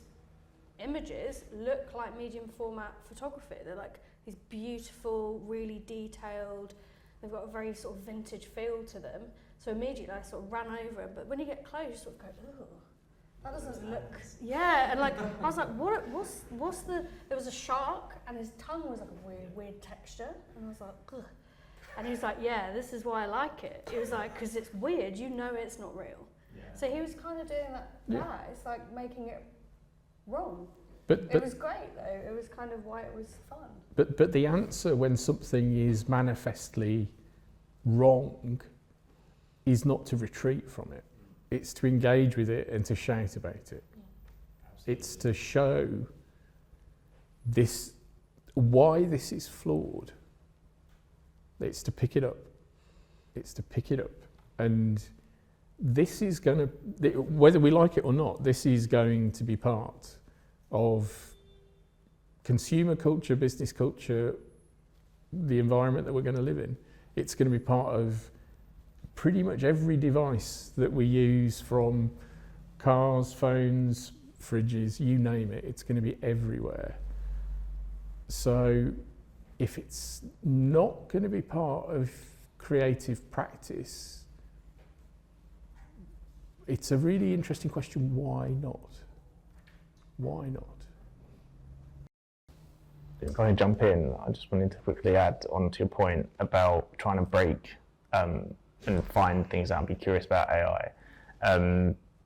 images look like medium format photography. They're like these beautiful, really detailed, they've got a very sort of vintage feel to them. So immediately I sort of ran over him, but when you get close, you sort of go, ooh, that doesn't look, yeah, and like, I was like, what's the, there was a shark, and his tongue was like a weird texture, and I was like, ugh. And he was like, yeah, this is why I like it. It was like, because it's weird, you know it's not real. Yeah. So he was kind of doing that, it's like making it wrong. But it was great though, it was kind of why it was fun. But the answer when something is manifestly wrong is not to retreat from it. It's to engage with it and to shout about it. Yeah. It's to show why this is flawed. It's to pick it up. It's to pick it up. And this is going to, whether we like it or not, this is going to be part of consumer culture, business culture, the environment that we're going to live in. It's going to be part of pretty much every device that we use, from cars, phones, fridges, you name it. It's going to be everywhere. So if it's not going to be part of creative practice, it's a really interesting question. Why not? Why not? if I jump in, I just wanted to quickly add on to your point about trying to break and find things out and be curious about AI.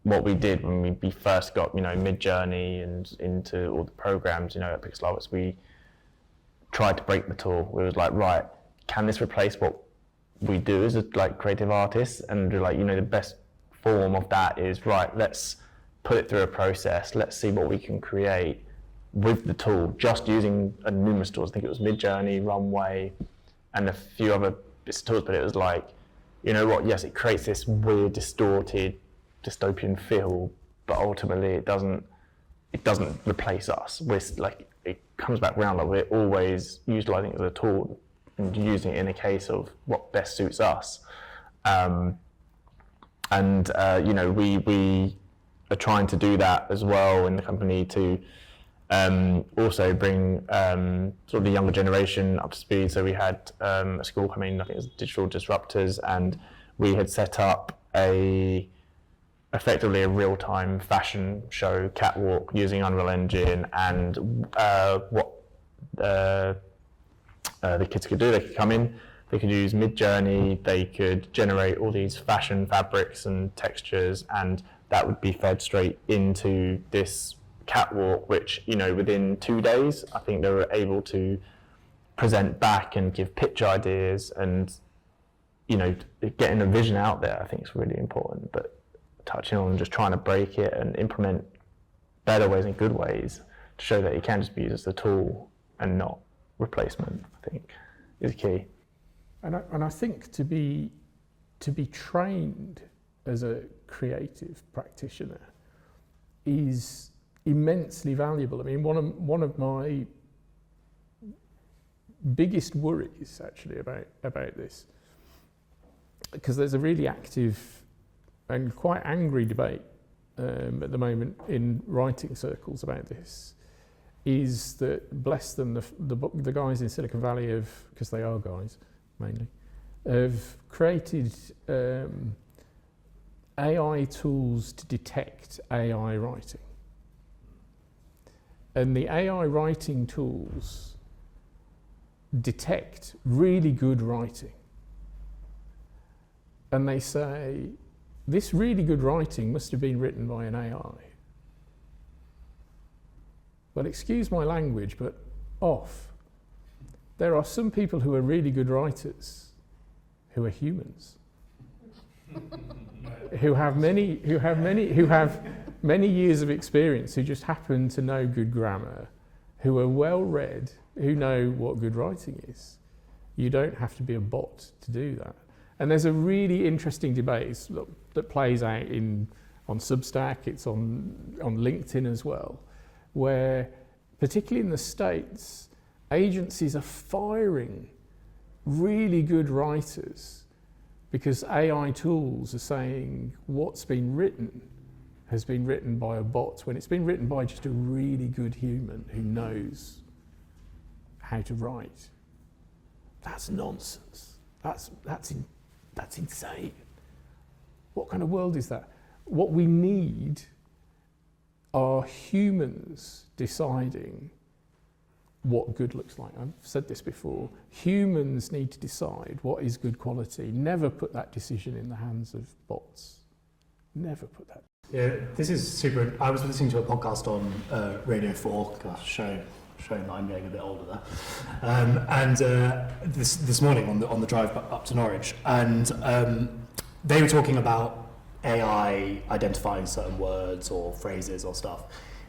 What we did when we first got, Mid-Journey and into all the programs, at Pixel was we tried to break the tool. We was like, right, can this replace what we do as creative artists? And the best form of that is, right, let's put it through a process. Let's see what we can create with the tool, just using numerous tools. I think it was Mid-Journey, Runway, and a few other bits of tools, but it was like, you know what, yes, it creates this weird, distorted, dystopian feel, but ultimately it doesn't replace us. It comes back around, we're always utilising it as a tool and using it in a case of what best suits us. We are trying to do that as well in the company to also bring sort of the younger generation up to speed. So we had a school coming, I think it was Digital Disruptors, and we had set up effectively a real-time fashion show catwalk using Unreal Engine, and what the kids could do, they could come in, they could use Mid-Journey, they could generate all these fashion fabrics and textures, and that would be fed straight into this catwalk, which, within 2 days, I think they were able to present back and give pitch ideas, and, getting a vision out there, I think is really important. But touching on just trying to break it and implement better ways and good ways to show that it can just be used as a tool and not replacement, I think, is key. And I think to be trained as a creative practitioner is immensely valuable. I mean, one of my biggest worries actually about this, because there's a really active and quite angry debate at the moment in writing circles about this, is that, bless them, the guys in Silicon Valley because they are guys mainly, have created AI tools to detect AI writing. And the AI writing tools detect really good writing. And they say, this really good writing must have been written by an AI. Well, excuse my language, but off. There are some people who are really good writers who are humans. who have many years of experience, who just happen to know good grammar, who are well read, who know what good writing is. You don't have to be a bot to do that. And there's a really interesting debate that plays out on Substack, it's on LinkedIn as well, where, particularly in the States, agencies are firing really good writers because AI tools are saying what's been written has been written by a bot when it's been written by just a really good human who knows how to write. That's nonsense. That's insane. What kind of world is that? What we need are humans deciding what good looks like. I've said this before. Humans need to decide what is good quality. Never put that decision in the hands of bots. Never put that. Yeah, this is super. I was listening to a podcast on Radio 4, showing that I'm getting a bit older there, this morning on the drive up to Norwich, and they were talking about AI identifying certain words or phrases or stuff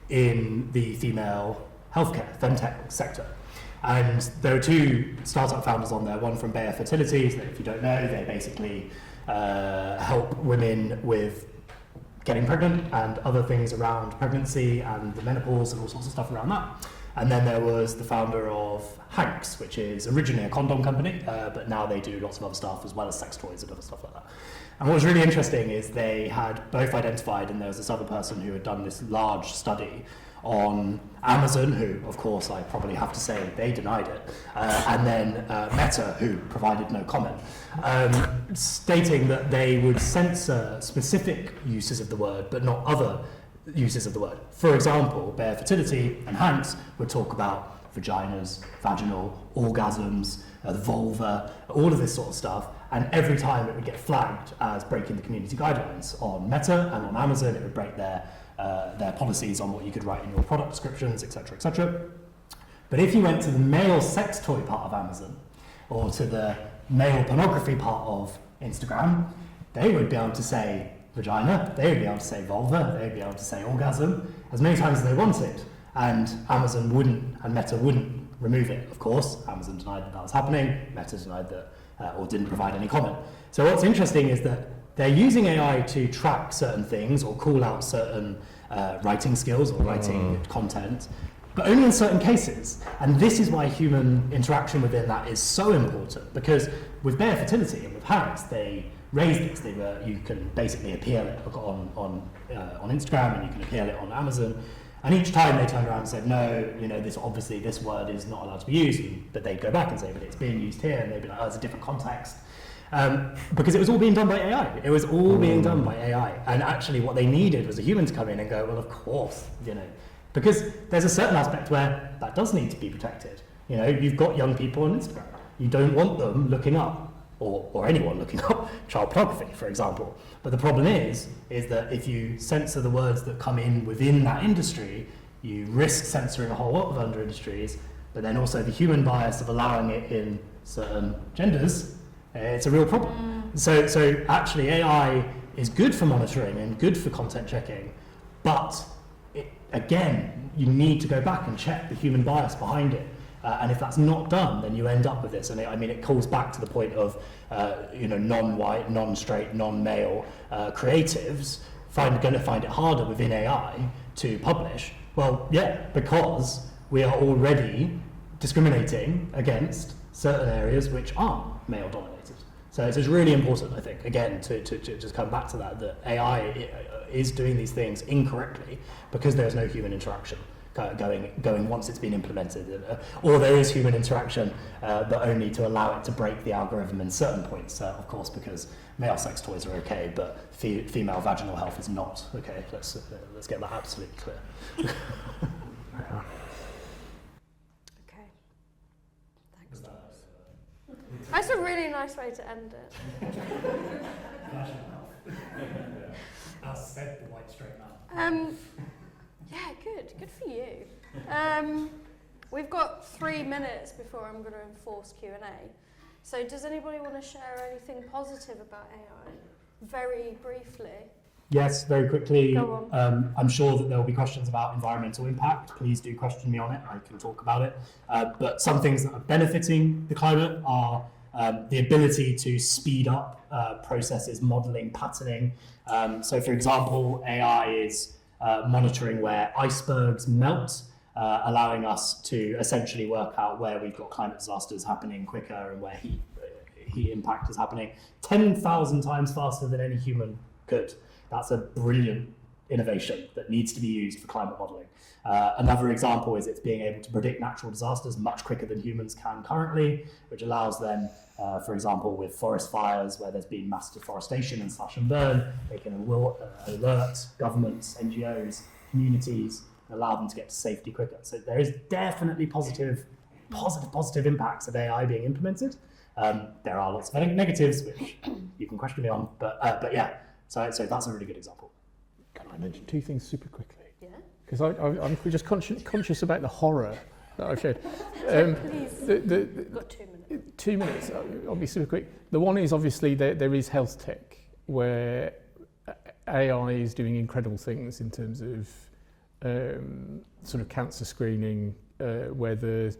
in the female healthcare, femtech sector. And there are two startup founders on there, one from Bayer Fertility, so if you don't know, they basically help women with getting pregnant and other things around pregnancy and the menopause and all sorts of stuff around that. And then there was the founder of Hanks, which is originally a condom company, but now they do lots of other stuff as well as sex toys and other stuff like that. And what was really interesting is they had both identified, and there was this other person who had done this large study on Amazon, who, of course, I probably have to say they denied it, and then Meta, who provided no comment, stating that they would censor specific uses of the word, but not other uses of the word. For example, Bayer Fertility and Hanks would talk about vaginas, vaginal, orgasms, the vulva, all of this sort of stuff. And every time it would get flagged as breaking the community guidelines on Meta and on Amazon. It would break their policies on what you could write in your product descriptions, etc., etc. But if you went to the male sex toy part of Amazon or to the male pornography part of Instagram, they would be able to say vagina, they would be able to say vulva, they would be able to say orgasm as many times as they wanted. And Amazon wouldn't, and Meta wouldn't remove it, of course. Amazon denied that was happening, Meta denied that, or didn't provide any comment. So what's interesting is that they're using AI to track certain things or call out certain writing skills or writing content, but only in certain cases. And this is why human interaction within that is so important, because with bare fertility and with Harris, they raised this. You can basically appeal it on Instagram, and you can appeal it on Amazon. And each time they turned around and said, no, this word is not allowed to be used. But they'd go back and say, but it's being used here. And they'd be like, oh, it's a different context. Because it was all being done by AI. It was all being done by AI. And actually what they needed was a human to come in and go, well, of course, because there's a certain aspect where that does need to be protected. You've got young people on Instagram. You don't want them looking up, or anyone looking up, child pornography, for example. But the problem is that if you censor the words that come in within that industry, you risk censoring a whole lot of other industries, but then also the human bias of allowing it in certain genders, it's a real problem. So actually AI is good for monitoring and good for content checking, but again, you need to go back and check the human bias behind it. And if that's not done, then you end up with this. And it calls back to the point of, non-white, non-straight, non-male creatives going to find it harder within AI to publish. Well, yeah, because we are already discriminating against certain areas which aren't male-dominated. So it's really important, I think, again, to just come back to that AI is doing these things incorrectly because there's no human interaction going once it's been implemented, or there is human interaction, but only to allow it to break the algorithm in certain points, of course, because male sex toys are okay, but female vaginal health is not. Okay, let's get that absolutely clear. Okay, thanks. That's a really nice way to end it. As said the white straight man. Yeah, good for you. We've got 3 minutes before I'm going to enforce Q&A. So does anybody want to share anything positive about AI? Very briefly. Yes, very quickly. Go on. I'm sure that there will be questions about environmental impact. Please do question me on it. I can talk about it. But some things that are benefiting the climate are the ability to speed up processes, modelling, patterning. So for example, AI is monitoring where icebergs melt, allowing us to essentially work out where we've got climate disasters happening quicker and where heat impact is happening 10,000 times faster than any human could. That's a brilliant innovation that needs to be used for climate modelling. Another example is it's being able to predict natural disasters much quicker than humans can currently, which allows them, for example, with forest fires where there's been mass deforestation and slash and burn, they can alert governments, NGOs, communities, and allow them to get to safety quicker. So there is definitely positive impacts of AI being implemented. There are lots of negatives, which you can question me on, but yeah, so that's a really good example. Can I mention 2 things super quickly? Yeah. Because I'm just conscious about the horror that I've shared. Please. You've got 2 minutes. 2 minutes, I'll be super quick. The one is obviously there is health tech where AI is doing incredible things in terms of sort of cancer screening, where the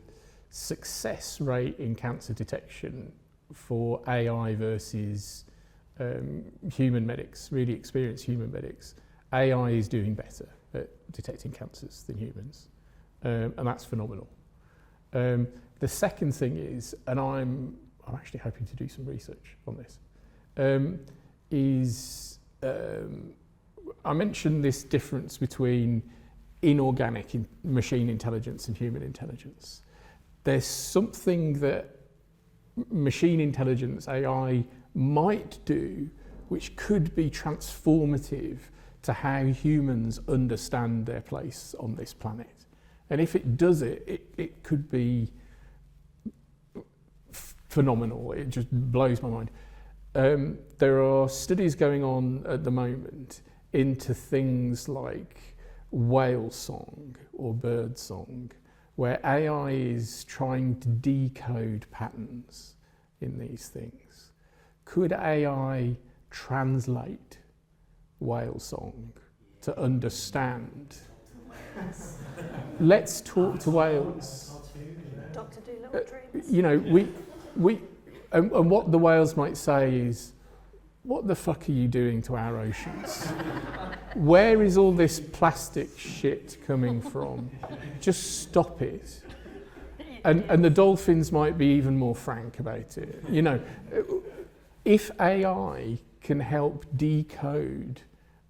success rate in cancer detection for AI versus human medics, really experienced human medics, AI is doing better at detecting cancers than humans, and that's phenomenal. The second thing is, and I'm actually hoping to do some research on this, I mentioned this difference between inorganic machine intelligence and human intelligence. There's something that machine intelligence, AI, might do which could be transformative to how humans understand their place on this planet. And if it does it could be phenomenal. It just blows my mind. There are studies going on at the moment into things like whale song or bird song, where AI is trying to decode patterns in these things. Could AI translate whale song to understand? Let's talk to whales. Dr. Dolittle dreams. You know, and what the whales might say is, what the fuck are you doing to our oceans? Where is all this plastic shit coming from? Just stop it. And the dolphins might be even more frank about it. You know, if AI can help decode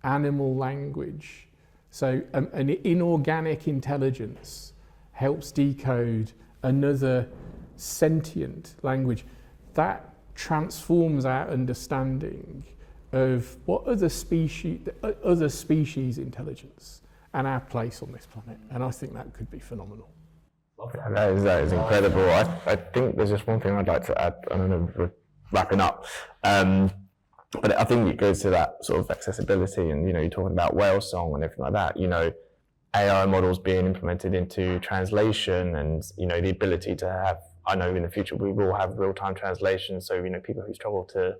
animal language, so an inorganic intelligence helps decode another sentient language, that transforms our understanding of what other species intelligence and our place on this planet. And I think that could be phenomenal. That is incredible. I think there's just one thing I'd like to add, and I know we're wrapping up. But I think it goes to that sort of accessibility, and you're talking about whale song and everything like that. AI models being implemented into translation, and the ability to have. I know in the future we will have real-time translation, so people who struggle to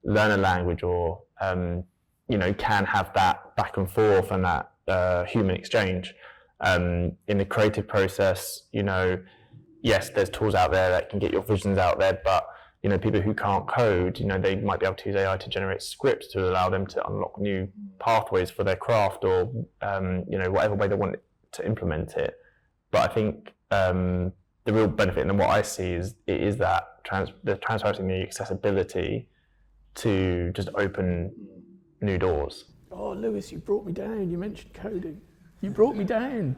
learn a language or can have that back and forth and that human exchange. In the creative process, yes, there's tools out there that can get your visions out there, but people who can't code, they might be able to use AI to generate scripts to allow them to unlock new pathways for their craft, or whatever way they want to implement it. But I think the real benefit, and what I see is that the transparency and the accessibility to just open new doors. Oh, Lewis, you brought me down. You mentioned coding. You brought me down.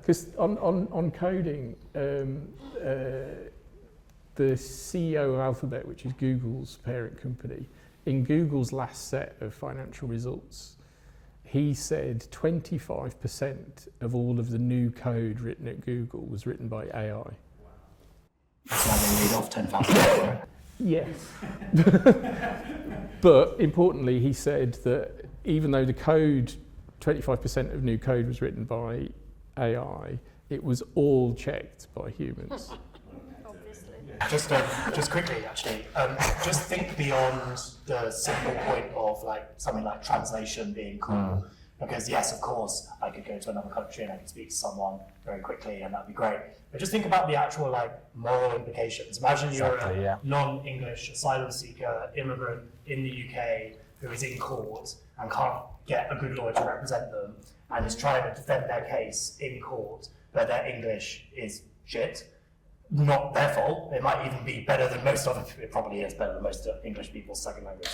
Because on coding, the CEO of Alphabet, which is Google's parent company, in Google's last set of financial results, he said 25% of all of the new code written at Google was written by AI. That's why they laid off 10,000 people. Yes. But importantly, he said that even though the code, 25% of new code was written by AI, it was all checked by humans. Obviously. Just quickly, actually, just think beyond the simple point of something like translation being cool. Because yes, of course, I could go to another country and I could speak to someone very quickly, and that'd be great. But just think about the actual moral implications. Imagine you're a non-English asylum seeker immigrant in the UK who is in court and can't get a good lawyer to represent them, and is trying to defend their case in court, but their English is shit. Not their fault. It might even be better than most of it. It probably is better than most English people's second language.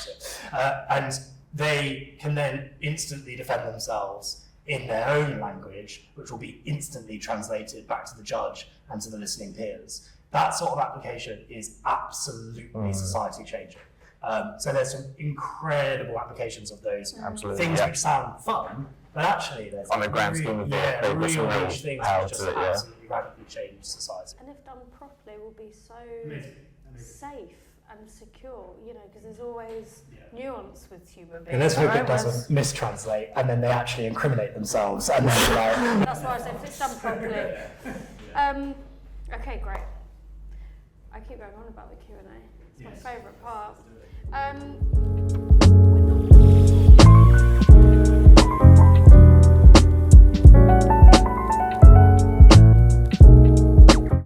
And they can then instantly defend themselves in their own language, which will be instantly translated back to the judge and to the listening peers. That sort of application is absolutely society changing. So there's some incredible applications of those things which sound fun, but actually there's on the grand scheme of it, really huge things that just absolutely radically change society. And if done properly, will be so safe and secure, because there's always nuance with human beings. And let's hope it doesn't mistranslate, and then they actually incriminate themselves, and then That's why I said if it's done properly. Okay, great. I keep going on about the Q&A. It's my favourite part.